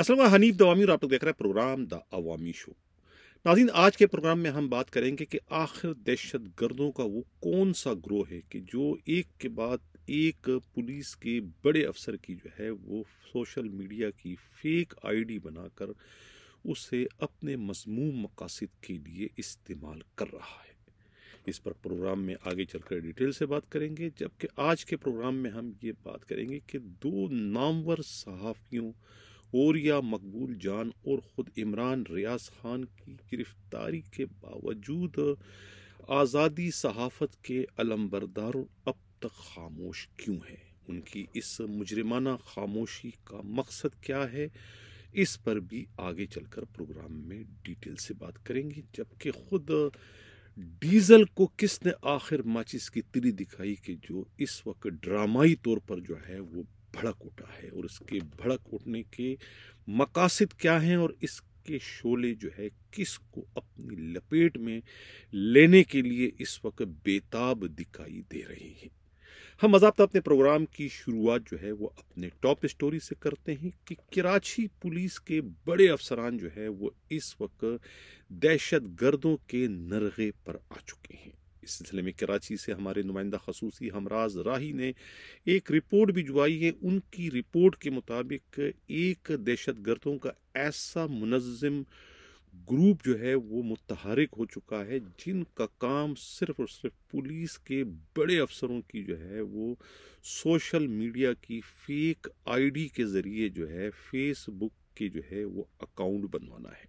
असल में हनीफ दवामी और आप लोग देख रहे हैं प्रोग्राम द अवामी शो। नाज़रीन, आज के प्रोग्राम में हम बात करेंगे कि आखिर दहशत गर्दों का वो कौन सा ग्रोह है कि जो एक के बाद एक पुलिस के बड़े अफसर की जो है वो सोशल मीडिया की फेक आईडी बनाकर उसे अपने मज़मूम मकासद के लिए इस्तेमाल कर रहा है। इस पर प्रोग्राम में आगे चलकर डिटेल से बात करेंगे, जबकि आज के प्रोग्राम में हम ये बात करेंगे कि दो नामवर सहाफ़ियों ओरिया मकबूल जान और ख़ुद इमरान रियाज खान की गिरफ्तारी के बावजूद आज़ादी सहाफ़त के अलमबरदार अब तक खामोश क्यों हैं। उनकी इस मुजरिमाना खामोशी का मकसद क्या है, इस पर भी आगे चलकर प्रोग्राम में डिटेल से बात करेंगे। जबकि खुद डीजल को किसने आखिर माचिस की तिली दिखाई कि जो इस वक्त ड्रामाई तौर पर जो है वो भड़क उठा है, और इसके भड़क उठने के मकासद क्या हैं और इसके शोले जो है किसको अपनी लपेट में लेने के लिए इस वक्त बेताब दिखाई दे रहे हैं। हम बाज़ाब्ता अपने प्रोग्राम की शुरुआत जो है वो अपने टॉप स्टोरी से करते हैं कि कराची पुलिस के बड़े अफसरान जो है वो इस वक्त दहशत गर्दों के नरगे पर आ चुके हैं। इस सिलसिले में कराची से हमारे नुमाइंदा खसूसी हमराज राही ने एक रिपोर्ट भिजवाई है। उनकी रिपोर्ट के मुताबिक एक दहशत गर्दों का ऐसा मुनज़्ज़म ग्रुप जो है वो मुतहरिक हो चुका है, जिनका काम सिर्फ और सिर्फ पुलिस के बड़े अफसरों की जो है वो सोशल मीडिया की फेक आईडी के ज़रिए जो है फेसबुक के जो है वो अकाउंट बनवाना है।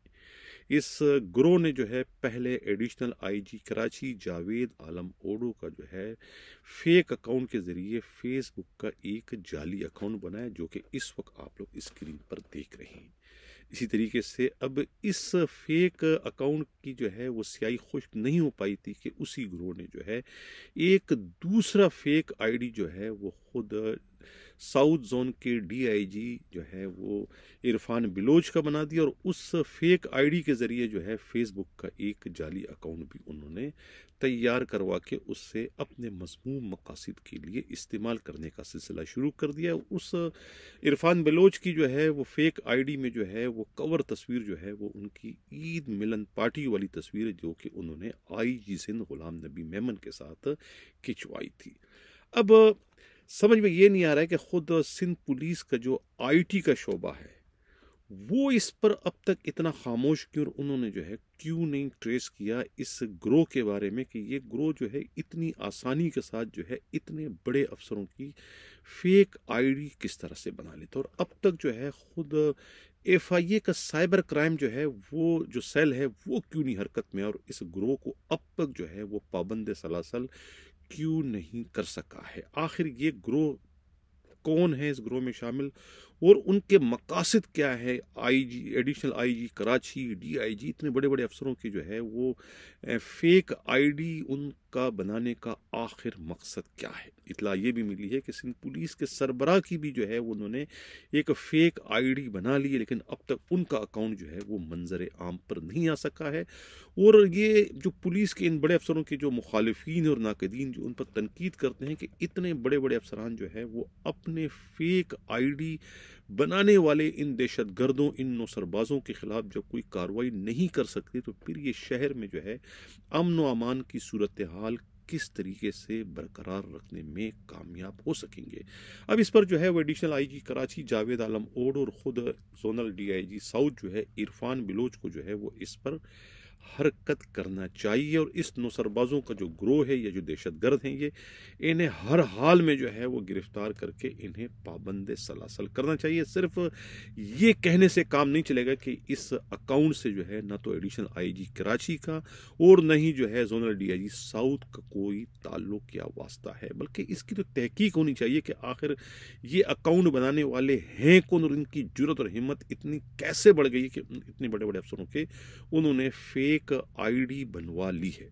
इस ग्रोह ने जो है पहले एडिशनल आईजी कराची जावेद आलम ओडो का जो है फेक अकाउंट के ज़रिए फेसबुक का एक जाली अकाउंट बनाया, जो कि इस वक्त आप लोग स्क्रीन पर देख रहे हैं। इसी तरीके से अब इस फेक अकाउंट की जो है वो स्याही खुश्क नहीं हो पाई थी कि उसी ग्रोह ने जो है एक दूसरा फेक आईडी जो है वो खुद साउथ जोन के डीआईजी जो है वो इरफान बिलोच का बना दिया, और उस फेक आईडी के ज़रिए जो है फेसबुक का एक जाली अकाउंट भी उन्होंने तैयार करवा के उससे अपने मज़मूम मकासद के लिए इस्तेमाल करने का सिलसिला शुरू कर दिया। उस इरफान बलोच की जो है वो फेक आईडी में जो है वो कवर तस्वीर जो है वो उनकी ईद मिलन पार्टी वाली तस्वीर है, जो कि उन्होंने आईजी सिंध गुलाम नबी मेमन के साथ खिंचवाई थी। अब समझ में ये नहीं आ रहा है कि खुद सिंध पुलिस का जो आईटी का शोबा है वो इस पर अब तक इतना खामोश क्यों, और उन्होंने जो है क्यों नहीं ट्रेस किया इस ग्रोह के बारे में कि ये ग्रोह जो है इतनी आसानी के साथ जो है इतने बड़े अफसरों की फेक आईडी किस तरह से बना लेता। और अब तक जो है खुद एफआईए का साइबर क्राइम जो है वो जो सेल है वो क्यों नहीं हरकत में, और इस ग्रोह को अब तक जो है वो पाबंद सलासल क्यों नहीं कर सका है। आखिर ये ग्रोह कौन है इस ग्रोह में शामिल, और उनके मकासद क्या है। IG additional IG Karachi, DIG, इतने बड़े बड़े अफसरों की जो है वो फेक आईडी उनका बनाने का आखिर मकसद क्या है। इतला ये भी मिली है कि सिंध पुलिस के सरबराह की भी जो है उन्होंने एक फेक आईडी बना ली है, लेकिन अब तक उनका अकाउंट जो है वो मंजर आम पर नहीं आ सका है। और ये जो पुलिस के इन बड़े अफसरों के जो मुखालिफिन और नाकदीन जो उन पर तनकीद करते हैं कि इतने बड़े बड़े अफसरान जो है वो अपने फेक आईडी बनाने वाले इन दहशत गर्दों, इन नौसरबाजों के खिलाफ जब कोई कार्रवाई नहीं कर सकते, तो फिर ये शहर में जो है अमन व अमान की सूरत हाल किस तरीके से बरकरार रखने में कामयाब हो सकेंगे। अब इस पर जो है वो additional IG Karachi Javed Alam odd और ख़ुद जोनल डीआईजी साउथ जो है इरफान बिलोच को जो है वो इस पर हरकत करना चाहिए, और इस नौसरबाजों का जो ग्रोह है या जो दहशत गर्द हैं ये इन्हें हर हाल में जो है वो गिरफ्तार करके इन्हें पाबंद सलासल करना चाहिए। सिर्फ ये कहने से काम नहीं चलेगा कि इस अकाउंट से जो है ना तो एडिशनल आईजी कराची का और न ही जो है जोनल डीआईजी साउथ का कोई ताल्लुक या वास्ता है, बल्कि इसकी तो तहकीक होनी चाहिए कि आखिर ये अकाउंट बनाने वाले हैं कौन, और इनकी जुर्रत और हिम्मत इतनी कैसे बढ़ गई कि इतने बड़े बड़े अफसरों के उन्होंने फेक आईडी बनवा ली है।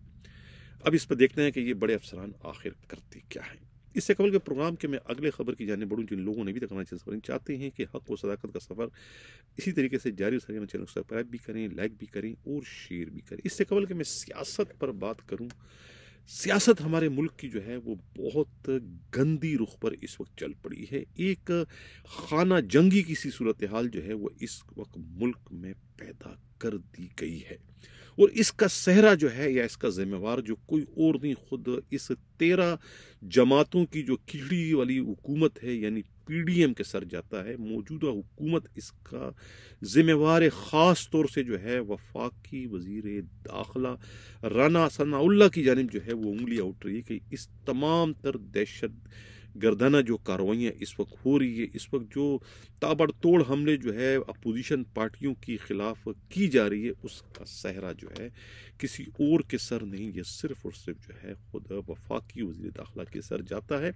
अब इस पर देखते हैं कि ये बड़े अफसरान आखिर करते क्या हैं। इससे कबल के प्रोग्राम के मैं अगले खबर की जाने बढ़ूं, जिन लोगों ने भी तक हमारे चैनल चाहते हैं कि हक व सदाकत का सफ़र इसी तरीके से जारी हो सके, चैनल को सब्सक्राइब भी करें, लाइक भी करें और शेयर भी करें। इससे कबल के मैं सियासत पर बात करूं, सियासत हमारे मुल्क की जो है वो बहुत गंदी रुख पर इस वक्त चल पड़ी है। एक खाना जंगी की सी सूरत हाल जो है वो इस वक्त मुल्क में पैदा कर दी गई है, और इसका सहरा जो है या इसका जिम्मेवार जो कोई और नहीं, खुद इस 13 जमातों की जो खिचड़ी वाली हुकूमत है यानी पीडीएम के सर जाता है। मौजूदा हुकूमत इसका जिम्मेवार ख़ास तौर से जो है वफाकी वजीर दाखिला राना सनाउल्लाह की जानिब जो है वो उंगलियां उठ रही है कि इस तमाम तर दहशत गर्दाना जो कार्रवाइयाँ इस वक्त हो रही है, इस वक्त जो ताबड़तोड़ हमले जो है अपोजिशन पार्टियों के खिलाफ की जा रही है, उसका सहरा जो है किसी और के सर नहीं, ये सिर्फ और सिर्फ जो है खुद वफाकी वज़ीर दाखिला के सर जाता है।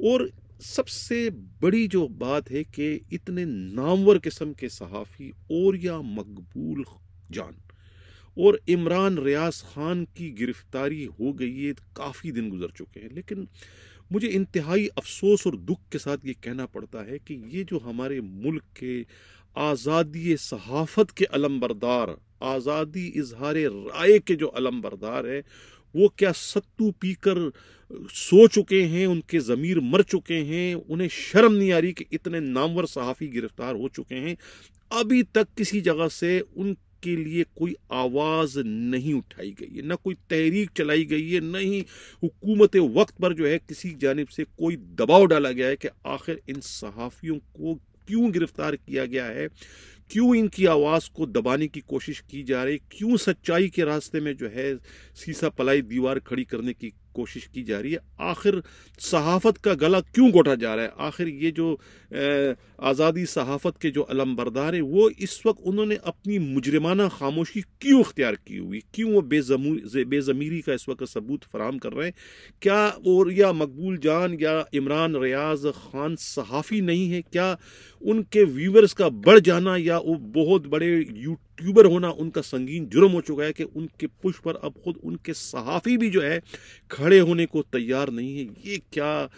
और सबसे बड़ी जो बात है कि इतने नामवर किस्म के सहाफ़ी ओरिया मकबूल जान और इमरान रियाज खान की गिरफ्तारी हो गई है, काफ़ी दिन गुजर चुके हैं, लेकिन मुझे इंतहाई अफसोस और दुख के साथ ये कहना पड़ता है कि ये जो हमारे मुल्क के आज़ादी सहाफ़त के अलमबरदार, आज़ादी इजहार राय के जो अलमबरदार है, वो क्या सत्तू पीकर सो चुके हैं, उनके ज़मीर मर चुके हैं, उन्हें शर्म नहीं आ रही कि इतने नामवर सहाफ़ी गिरफ्तार हो चुके हैं, अभी तक किसी जगह से उनके लिए कोई आवाज़ नहीं उठाई गई है, न कोई तहरीक चलाई गई है, न ही हुकूमत वक्त पर जो है किसी जानिब से कोई दबाव डाला गया है कि आखिर इन सहाफ़ियों को क्यों गिरफ्तार किया गया है, क्यों इनकी आवाज़ को दबाने की कोशिश की जा रही, क्यों सच्चाई के रास्ते में जो है सीसा पलाई दीवार खड़ी करने की कोशिश की जा रही है, आखिर सहाफ़त का गला क्यों घोटा जा रहा है, आखिर ये जो आज़ादी सहाफ़त के जो अलमबरदार हैं वो इस वक्त उन्होंने अपनी मुजरिमाना खामोशी क्यों इख्तियार की हुई, क्यों वो बेज़मीरी का इस वक्त सबूत फराम कर रहे हैं। क्या और या मकबूल जान या इमरान रियाज खान सहाफ़ी नहीं है, क्या उनके व्यूवर्स का बढ़ जाना या वो बहुत बड़े यूट्यूबर होना उनका संगीन जुर्म हो चुका है कि उनके पुश पर अब खुद उनके सहाफ़ी भी जो है खड़े होने को तैयार नहीं है। ये क्या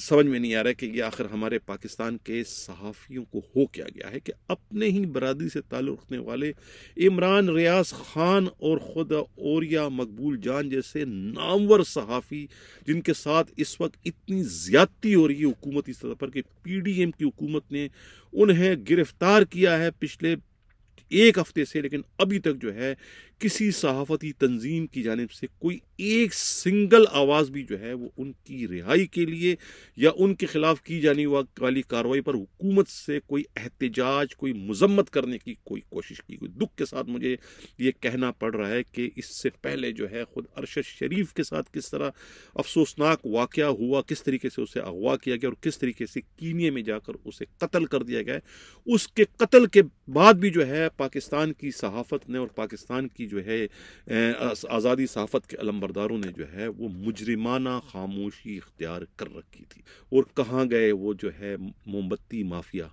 समझ में नहीं आ रहा है कि ये आखिर हमारे पाकिस्तान के सहाफ़ियों को हो क्या गया है कि अपने ही बरादरी से ताल्लुक़ रखने वाले इमरान रियाज खान और ख़ुद ओरिया मकबूल जान जैसे नामवर सहाफ़ी जिनके साथ इस वक्त इतनी ज़्यादती हो रही है हुकूमती सतह पर कि पीडीएम की हुकूमत ने उन्हें गिरफ्तार किया है पिछले एक हफ्ते से, लेकिन अभी तक जो है किसी सहाफती तंजीम की जानिब से कोई एक सिंगल आवाज़ भी जो है वो उनकी रिहाई के लिए या उनके खिलाफ की जाने वाली कार्रवाई पर हुकूमत से कोई एहतजाज, कोई मजम्मत करने की कोई कोशिश की। कोई दुख के साथ मुझे ये कहना पड़ रहा है कि इससे पहले जो है खुद अरशद शरीफ के साथ किस तरह अफसोसनाक वाक़या हुआ, किस तरीके से उसे अगवा किया गया और किस तरीके से कीनिया में जाकर उसे कत्ल कर दिया गया। उसके कत्ल के बाद भी जो है पाकिस्तान की सहाफ़त ने और पाकिस्तान की जो है आज़ादी सहाफ़त के अलमबरदारों ने जो है वो मुजरिमाना खामोशी इख्तियार कर रखी थी। और कहाँ गए वो जो है मोमबत्ती माफिया,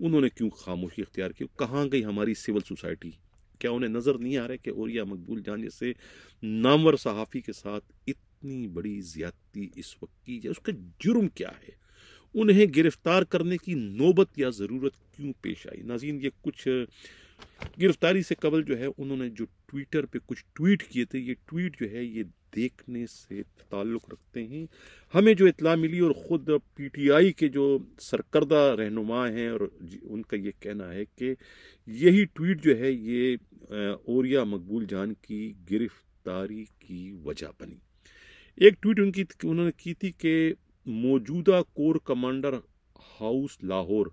उन्होंने क्यों खामोशी इख्तियार की? कहाँ गई हमारी सिविल सोसाइटी? क्या उन्हें नज़र नहीं आ रहा है कि ओरिया मकबूल जान जैसे नामवर सहाफ़ी के साथ इतनी बड़ी ज़्यादती इस वक्त की जाए? उसका जुर्म क्या है? उन्हें गिरफ्तार करने की नौबत या ज़रूरत क्यों पेश आई? नाज़रीन, ये कुछ गिरफ्तारी से कबल जो है उन्होंने जो ट्विटर पे कुछ ट्वीट किए थे, ये ट्वीट जो है ये देखने से ताल्लुक़ रखते हैं। हमें जो इत्तला मिली और ख़ुद पीटीआई के जो सरकर्दा रहनुमा हैं और उनका ये कहना है कि यही ट्वीट जो है ये ओरिया मकबूल जान की गिरफ्तारी की वजह बनी। एक ट्वीट उन्होंने की थी कि मौजूदा कोर कमांडर हाउस लाहौर,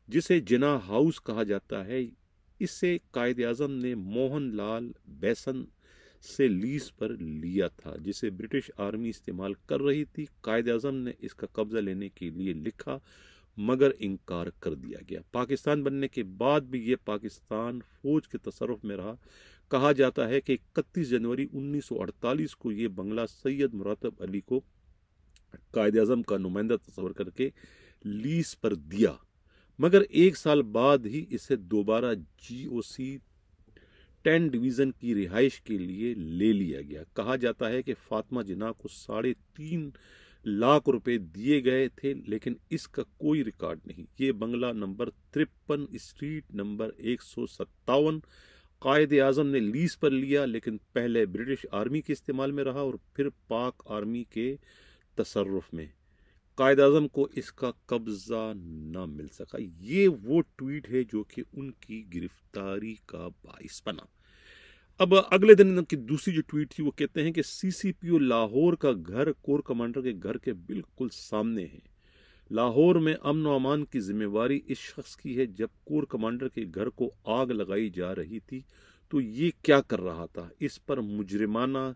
जिसे जिना हाउस कहा जाता है, इसे कायद आज़म ने मोहन लाल बैसन से लीज पर लिया था, जिसे ब्रिटिश आर्मी इस्तेमाल कर रही थी। कायद आज़म ने इसका कब्जा लेने के लिए लिखा मगर इनकार कर दिया गया। पाकिस्तान बनने के बाद भी ये पाकिस्तान फौज के तसर्रुफ में रहा। कहा जाता है कि 31 जनवरी 1948 को ये बंगला सैयद मुरातब अली को कायद आज़म का नुमाइंदा तस्वर करके लीज पर दिया, मगर एक साल बाद ही इसे दोबारा GOC 10 डिवीज़न की रिहाइश के लिए ले लिया गया। कहा जाता है कि फातिमा जिन्ना को 3.5 लाख रुपए दिए गए थे, लेकिन इसका कोई रिकॉर्ड नहीं। ये बंगला नंबर 53 स्ट्रीट नंबर 157 कायद आज़म ने लीज पर लिया, लेकिन पहले ब्रिटिश आर्मी के इस्तेमाल में रहा और फिर पाक आर्मी के तसर्रुफ में। कायद आज़म को इसका कब्जा न मिल सका। ये वो ट्वीट है जो कि उनकी गिरफ्तारी का बाइस बना। अब अगले दिन की दूसरी जो ट्वीट थी वो कहते हैं कि सीसीपीओ लाहौर का घर कोर कमांडर के घर के बिल्कुल सामने है। लाहौर में अमन व अमान की जिम्मेवारी इस शख्स की है। जब कोर कमांडर के घर को आग लगाई जा रही थी तो ये क्या कर रहा था? इस पर मुजरिमाना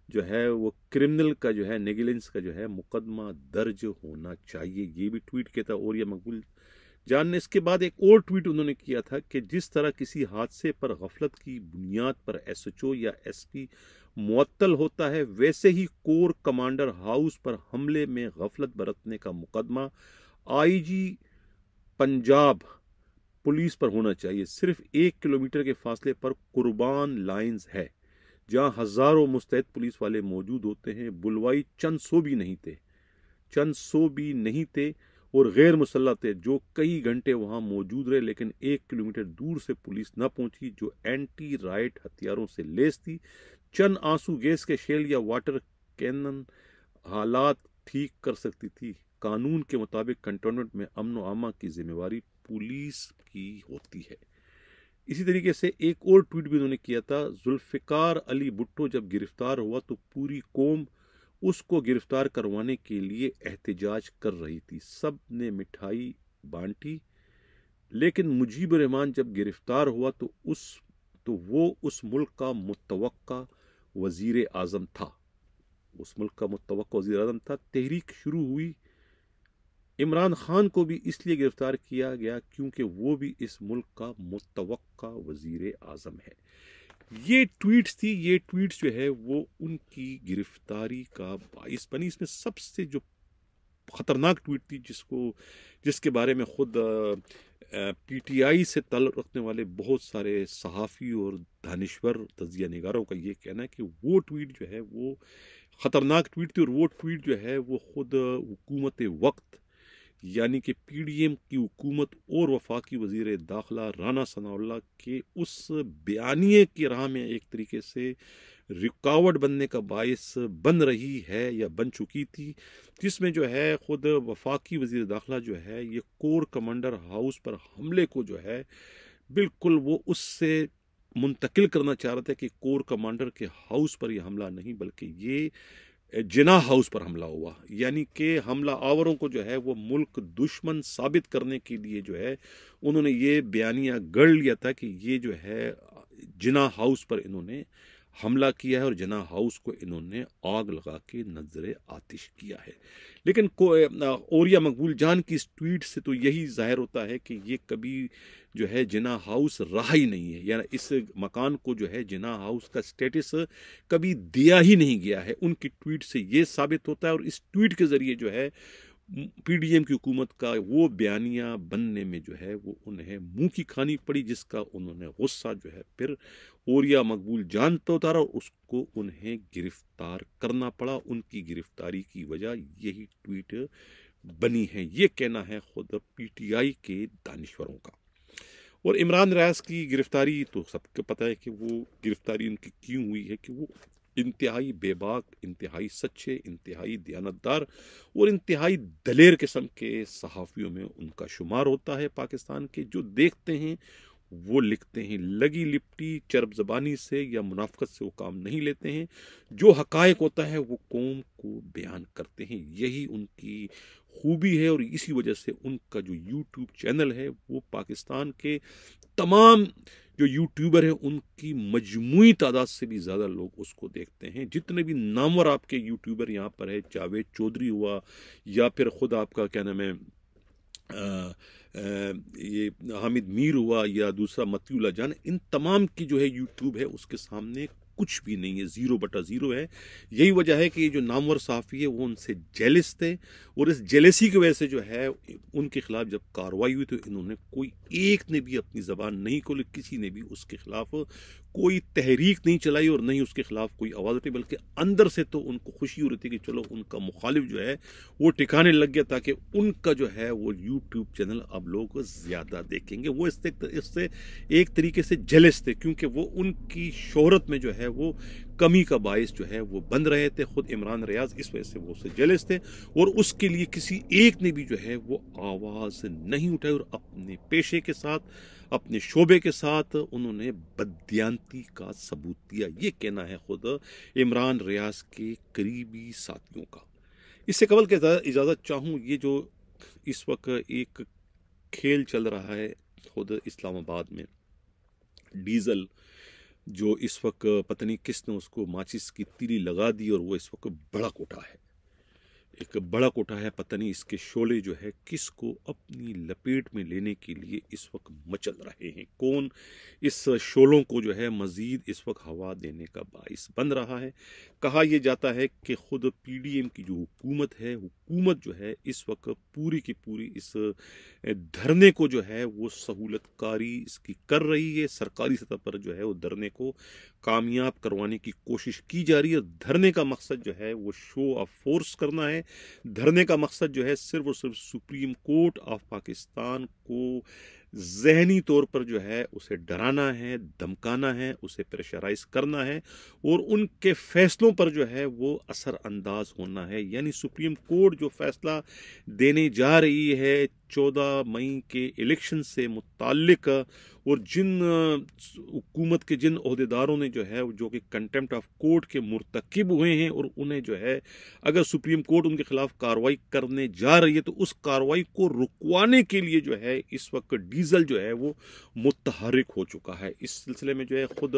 जो है वो क्रिमिनल का जो है नेगलिजेंस का जो है मुकदमा दर्ज होना चाहिए। ये भी ट्वीट किया था और ये मकबूल जान ने। इसके बाद एक और ट्वीट उन्होंने किया था कि जिस तरह किसी हादसे पर गफलत की बुनियाद पर एसएचओ या एसपी मुअत्तल होता है, वैसे ही कोर कमांडर हाउस पर हमले में गफलत बरतने का मुकदमा आईजी पंजाब पुलिस पर होना चाहिए। सिर्फ 1 किलोमीटर के फासले पर कुर्बान लाइंस है जहां हजारों मुस्तैद पुलिस वाले मौजूद होते हैं। बुलवाई चंद सौ भी नहीं थे और गैर मुसल्लह थे जो कई घंटे वहां मौजूद रहे, लेकिन 1 किलोमीटर दूर से पुलिस न पहुंची जो एंटी राइट हथियारों से लेस थी। चंद आंसू गैस के शेल या वाटर कैनन हालात ठीक कर सकती थी। कानून के मुताबिक कंटोनमेंट में अमन व अमा की जिम्मेवारी पुलिस की होती है। इसी तरीके से एक और ट्वीट भी उन्होंने किया था। जुल्फिकार अली भुट्टो जब गिरफ्तार हुआ तो पूरी कौम उसको गिरफ्तार करवाने के लिए एहतजाज कर रही थी। सब ने मिठाई बांटी, लेकिन मुजीबुर रहमान जब गिरफ्तार हुआ तो वो उस मुल्क का मुतवक्का वजीर आजम था। तहरीक शुरू हुई। इमरान खान को भी इसलिए गिरफ्तार किया गया क्योंकि वो भी इस मुल्क का मुतवक्का वजीर आजम है। ये ट्वीट्स थी। ये ट्वीट्स जो है वो उनकी गिरफ्तारी का बाइस बनी। इसमें सबसे जो खतरनाक ट्वीट थी जिसके बारे में खुद पीटीआई से ताल्लुक़ रखने वाले बहुत सारे सहाफ़ी और दानिश्वर तजिया निगारों का ये कहना है कि वो ट्वीट जो है वो ख़तरनाक ट्वीट थी और वो ट्वीट जो है वो खुद हुकूमत वक्त यानी कि पीडीएम की हुकूमत और वफाकी वजीर दाखिला राना सनाउल्लाह के उस बयानिए की राह में एक तरीके से रुकावट बनने का बायस बन रही है या बन चुकी थी, जिसमें जो है खुद वफाकी वजीर दाखिला जो है ये कोर कमांडर हाउस पर हमले को जो है बिल्कुल वो उससे मुंतकिल करना चाह रहे थे कि कोर कमांडर के हाउस पर यह हमला नहीं बल्कि ये जिना हाउस पर हमला हुआ। यानी कि हमला आवरों को जो है वो मुल्क दुश्मन साबित करने के लिए जो है उन्होंने ये बयानिया गढ़ लिया था कि ये जो है जिना हाउस पर इन्होंने हमला किया है और जिना हाउस को इन्होंने आग लगा के नजर आतिश किया है। लेकिन औरिया मकबूल जान की इस ट्वीट से तो यही जाहिर होता है कि ये कभी जो है जिना हाउस रहा ही नहीं है, यानी इस मकान को जो है जिना हाउस का स्टेटस कभी दिया ही नहीं गया है। उनकी ट्वीट से ये साबित होता है और इस ट्वीट के जरिए जो है पीडीएम की हुकूमत का वो बयानिया बनने में जो है वो उन्हें मुंह की खानी पड़ी, जिसका उन्होंने गुस्सा जो है फिर औरिया मकबूल जान पे उतारा और उसको उन्हें गिरफ्तार करना पड़ा। उनकी गिरफ्तारी की वजह यही ट्वीट बनी है, ये कहना है खुद पीटीआई के दानिश्वरों का। और इमरान रियाज की गिरफ्तारी तो सबको पता है कि वो गिरफ्तारी उनकी क्यों हुई है कि वो इंतहाई बेबाक, इंतहाई सच्चे, इंतहाई दयानतदार और इंतहाई दलेर किस्म के सहाफ़ियों में उनका शुमार होता है। पाकिस्तान के जो देखते हैं वो लिखते हैं, लगी लिपटी चरब ज़बानी से या मुनाफ़क़त से वो काम नहीं लेते हैं। जो हक़ाइक़ होता है वो कौम को बयान करते हैं, यही उनकी खूबी है और इसी वजह से उनका जो यूट्यूब चैनल है वो पाकिस्तान के तमाम जो यूट्यूबर हैं उनकी मजमूई तादाद से भी ज़्यादा लोग उसको देखते हैं। जितने भी नामवर आपके यूट्यूबर यहाँ पर है, जावेद चौधरी हुआ या फिर ख़ुद आपका क्या नाम है ये हामिद मीर हुआ या दूसरा मतियुल्लाह जान, इन तमाम की जो है यूट्यूब है उसके सामने कुछ भी नहीं है, 0/0 है। यही वजह है कि ये जो नामवर सहाफ़ी है वो उनसे जेलिस थे और इस जेलेसी की वजह से जो है उनके खिलाफ जब कार्रवाई हुई तो इन्होंने कोई एक ने भी अपनी ज़बान नहीं खोली, किसी ने भी उसके खिलाफ कोई तहरीक नहीं चलाई और नहीं उसके खिलाफ कोई आवाज़ उठी, बल्कि अंदर से तो उनको खुशी हो रही थी कि चलो उनका मुखालिफ जो है वो टिकाने लग गया, ताकि उनका जो है वो यूट्यूब चैनल अब लोग ज़्यादा देखेंगे। वो इससे एक तरीके से जेलस थे, क्योंकि वो उनकी शोहरत में जो है वो कमी का बायस जो है वो बन रहे थे। खुद इमरान रियाज इस वजह से वो उससे जेलस थे और उसके लिए किसी एक ने भी जो है वो आवाज़ नहीं उठाई और अपने पेशे के साथ, अपने शोबे के साथ उन्होंने बददियांती का सबूत दिया। ये कहना है खुद इमरान रियाज के करीबी साथियों का। इससे कबल के इजाज़त चाहूँ, ये जो इस वक्त एक खेल चल रहा है खुद इस्लामाबाद में, डीजल जो इस वक्त पता नहीं किसने उसको माचिस की तीली लगा दी और वो इस वक्त भड़क उठा है, एक भड़क उठा है। पता नहीं इसके शोले जो है किसको अपनी लपेट में लेने के लिए इस वक्त मचल रहे हैं, कौन इस शोलों को जो है मजीद इस वक्त हवा देने का बाइस बन रहा है। कहा यह जाता है कि खुद पीडीएम की जो हुकूमत है, हुकूमत जो है इस वक्त पूरी की पूरी इस धरने को जो है वो सहूलतकारी इसकी कर रही है। सरकारी सतह पर जो है वो धरने को कामयाब करवाने की कोशिश की जा रही है। धरने का मकसद जो है वो शो ऑफ फोर्स करना है। धरने का मकसद जो है सिर्फ और सिर्फ सुप्रीम कोर्ट ऑफ पाकिस्तान को ज़हनी तौर पर जो है उसे डराना है, धमकाना है, उसे प्रेशराइज करना है और उनके फैसलों पर जो है वो असरअंदाज होना है। यानी सुप्रीम कोर्ट जो फैसला देने जा रही है 14 मई के इलेक्शन से मुताल्लिक, और जिन हुकूमत के जिन ओहदेदारों ने जो है जो कि कंटेम्प्ट ऑफ कोर्ट के मुर्तकिब हुए हैं और उन्हें जो है अगर सुप्रीम कोर्ट उनके खिलाफ कार्रवाई करने जा रही है तो उस कार्रवाई को रुकवाने के लिए जो है इस वक्त डीजल जो है वो मुतहरिक हो चुका है। इस सिलसिले में जो है खुद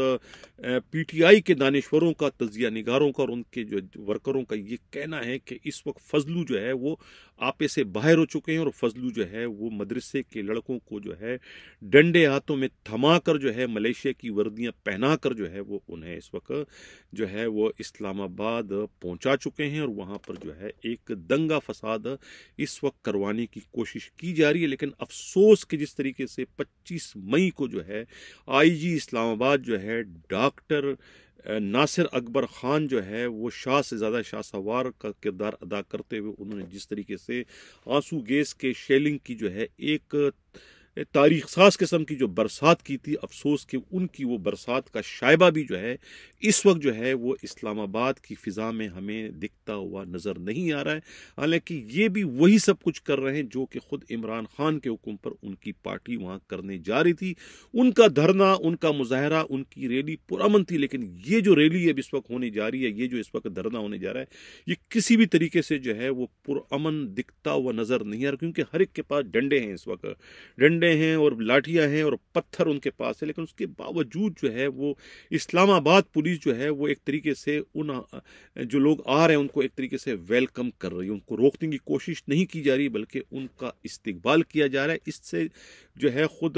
पीटीआई के दानिश्वरों का, तजिया निगारों का और उनके जो वर्करों का ये कहना है कि इस वक्त फजलू जो है वो आपे से बाहर हो चुके हैं और फजलू जो है वो मदरसे के लड़कों को जो है डंडे हाथों में थमाकर जो है मलेशिया की वर्दियां पहनाकर जो है वो उन्हें इस वक्त जो है वो इस्लामाबाद पहुंचा चुके हैं और वहां पर जो है एक दंगा फसाद इस वक्त करवाने की कोशिश की जा रही है। लेकिन अफसोस कि जिस तरीके से 25 मई को जो है आईजी इस्लामाबाद जो है डॉक्टर नासिर अकबर ख़ान जो है वो शाह से ज़्यादा शाह सवार का किरदार अदा करते हुए उन्होंने जिस तरीके से आंसू गैस के शेलिंग की जो है एक तारीख साज किस्म की जो बरसात की थी, अफसोस कि उनकी वो बरसात का शायबा भी जो है इस वक्त जो है वो इस्लामाबाद की फ़िज़ा में हमें दिखता हुआ नज़र नहीं आ रहा है। हालांकि ये भी वही सब कुछ कर रहे हैं जो कि ख़ुद इमरान ख़ान के हुक्म पर उनकी पार्टी वहाँ करने जा रही थी। उनका धरना, उनका मुजाहरा, उनकी रैली पुरअमन थी, लेकिन ये जो रैली अब इस वक्त होने जा रही है, ये जो इस वक्त धरना होने जा रहा है, ये किसी भी तरीके से जो है वो पुरअमन दिखता हुआ नज़र नहीं आ रहा, क्योंकि हर एक के पास डंडे हैं, इस वक्त डंडे हैं और लाठियां हैं और पत्थर उनके पास है। लेकिन उसके बावजूद जो है वो इस्लामाबाद पुलिस जो है वो एक तरीके से उन जो लोग आ रहे हैं उनको एक तरीके से वेलकम कर रही है, उनको रोकने की कोशिश नहीं की जा रही बल्कि उनका इस्तकबाल किया जा रहा है। इससे जो है खुद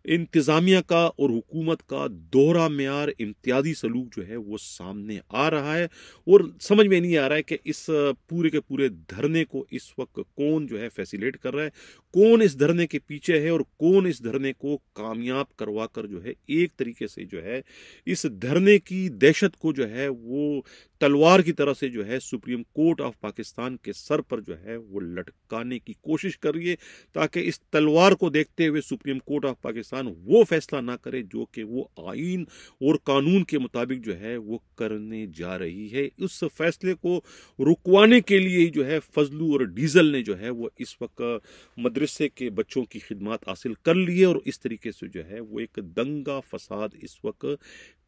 इंतज़ामिया का और हुकूमत का दोहरा मेयार, इम्तियाजी सलूक जो है वो सामने आ रहा है और समझ में नहीं आ रहा है कि इस पूरे के पूरे धरने को इस वक्त कौन जो है फैसिलेट कर रहा है, कौन इस धरने के पीछे है और कौन इस धरने को कामयाब करवा कर जो है एक तरीके से जो है इस धरने की दहशत को जो है वो तलवार की तरह से जो है सुप्रीम कोर्ट ऑफ पाकिस्तान के सर पर जो है वो लटकाने की कोशिश कर रही है, ताकि इस तलवार को देखते हुए सुप्रीम कोर्ट ऑफ पाकिस्तान वो फैसला ना करे जो कि वो आइन और कानून के मुताबिक जो है वो करने जा रही है। उस फैसले को रुकवाने के लिए ही जो है फजलू और डीजल ने जो है वो इस वक्त मदरसे के बच्चों की खिदमत हासिल कर ली है और इस तरीके से जो है वो एक दंगा फसाद इस वक्त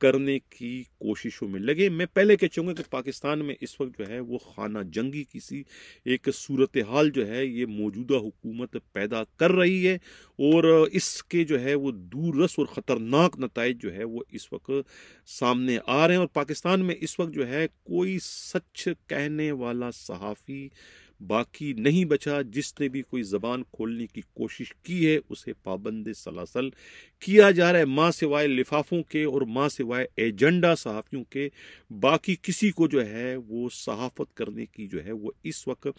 करने की कोशिशों में लगे। मैं पहले कह चाहूँगा कि पाकिस्तान में इस वक्त जो है वो खाना जंगी किसी एक सूरत हाल जो है ये मौजूदा हुकूमत पैदा कर रही है और इसके जो है वो दूररस और ख़तरनाक नताइज जो है वो इस वक्त सामने आ रहे हैं। और पाकिस्तान में इस वक्त जो है कोई सच कहने वाला सहाफ़ी बाकी नहीं बचा। जिसने भी कोई ज़बान खोलने की कोशिश की है उसे पाबंद सलासल किया जा रहा है, माँ सिवाय लिफाफों के और माँ सिवाय एजेंडा सहाफ़ियों के बाकी किसी को जो है वो सहाफ़त करने की जो है वो इस वक्त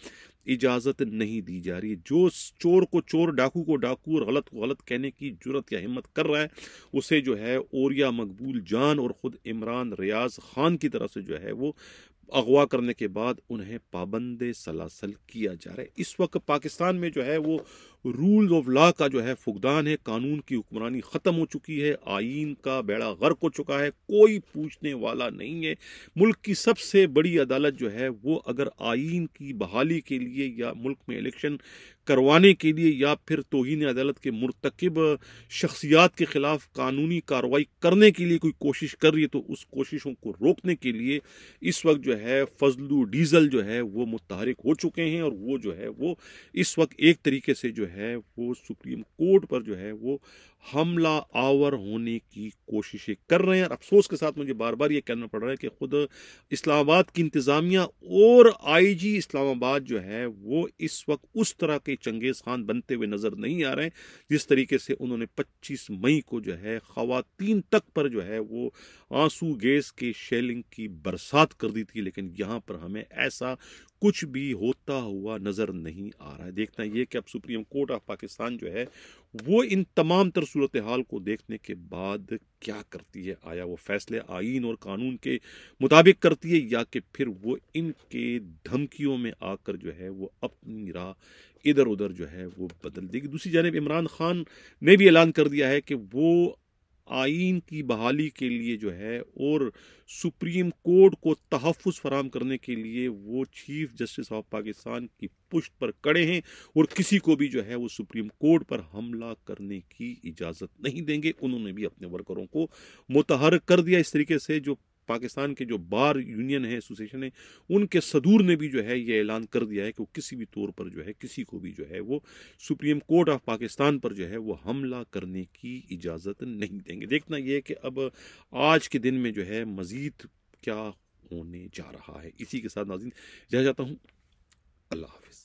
इजाज़त नहीं दी जा रही है। जो चोर को चोर, डाकू को डाकू और गलत को गलत कहने की जुर्रत या हिम्मत कर रहा है उसे जो है ओरिया मकबूल जान और ख़ुद इमरान रियाज खान की तरफ से जो है वो अगवा करने के बाद उन्हें पाबंद सलासल किया जा रहा है। इस वक्त पाकिस्तान में जो है वो रूल ऑफ लॉ का जो है फुकदान है, कानून की हुक्मरानी ख़त्म हो चुकी है, आईन का बेड़ा गर्क हो चुका है, कोई पूछने वाला नहीं है। मुल्क की सबसे बड़ी अदालत जो है वो अगर आईन की बहाली के लिए या मुल्क में इलेक्शन करवाने के लिए या फिर तौहीन अदालत के मुर्तकिब शख्सियात के खिलाफ कानूनी कार्रवाई करने के लिए कोई कोशिश कर रही है तो उस कोशिशों को रोकने के लिए इस वक्त जो है फजलू डीजल जो है वो मुतहरिक हो चुके हैं और वो जो है वो इस वक्त एक तरीके से जो है वो सुप्रीम कोर्ट पर जो है वो हमला आवर होने की कोशिशें कर रहे हैं। और अफसोस के साथ मुझे बार बार ये कहना पड़ रहा है कि खुद इस्लामाबाद की इंतज़ामिया और आईजी इस्लामाबाद जो है वो इस वक्त उस तरह के चंगेज़ खान बनते हुए नज़र नहीं आ रहे हैं जिस तरीके से उन्होंने 25 मई को जो है ख़वातीन तक पर जो है वो आंसू गैस के शेलिंग की बरसात कर दी थी। लेकिन यहाँ पर हमें ऐसा कुछ भी होता हुआ नज़र नहीं आ रहा है। देखना ये कि अब सुप्रीम कोर्ट ऑफ पाकिस्तान जो है वो इन तमाम तर सूरत हाल को देखने के बाद क्या करती है। आया वो फैसले आईन और कानून के मुताबिक करती है या कि फिर वो इनके धमकियों में आकर जो है वो अपनी राह इधर उधर जो है वो बदल देगी। दूसरी जानिब इमरान खान ने भी ऐलान कर दिया है कि वो आईन की बहाली के लिए जो है और सुप्रीम कोर्ट को तहफ़्फ़ुज़ फराहम करने के लिए वो चीफ जस्टिस ऑफ पाकिस्तान की पुश्त पर खड़े हैं और किसी को भी जो है वो सुप्रीम कोर्ट पर हमला करने की इजाज़त नहीं देंगे। उन्होंने भी अपने वर्करों को मुतहर्रिक कर दिया। इस तरीके से जो पाकिस्तान के जो बार यूनियन है, एसोसिएशन है, उनके सदूर ने भी जो है ये ऐलान कर दिया है कि वो किसी भी तौर पर जो है किसी को भी जो है वो सुप्रीम कोर्ट ऑफ पाकिस्तान पर जो है वो हमला करने की इजाज़त नहीं देंगे। देखना ये है कि अब आज के दिन में जो है मज़ीद क्या होने जा रहा है। इसी के साथ नाज़रीन इजाज़त चाहता हूँ। अल्लाह हाफ़िज़।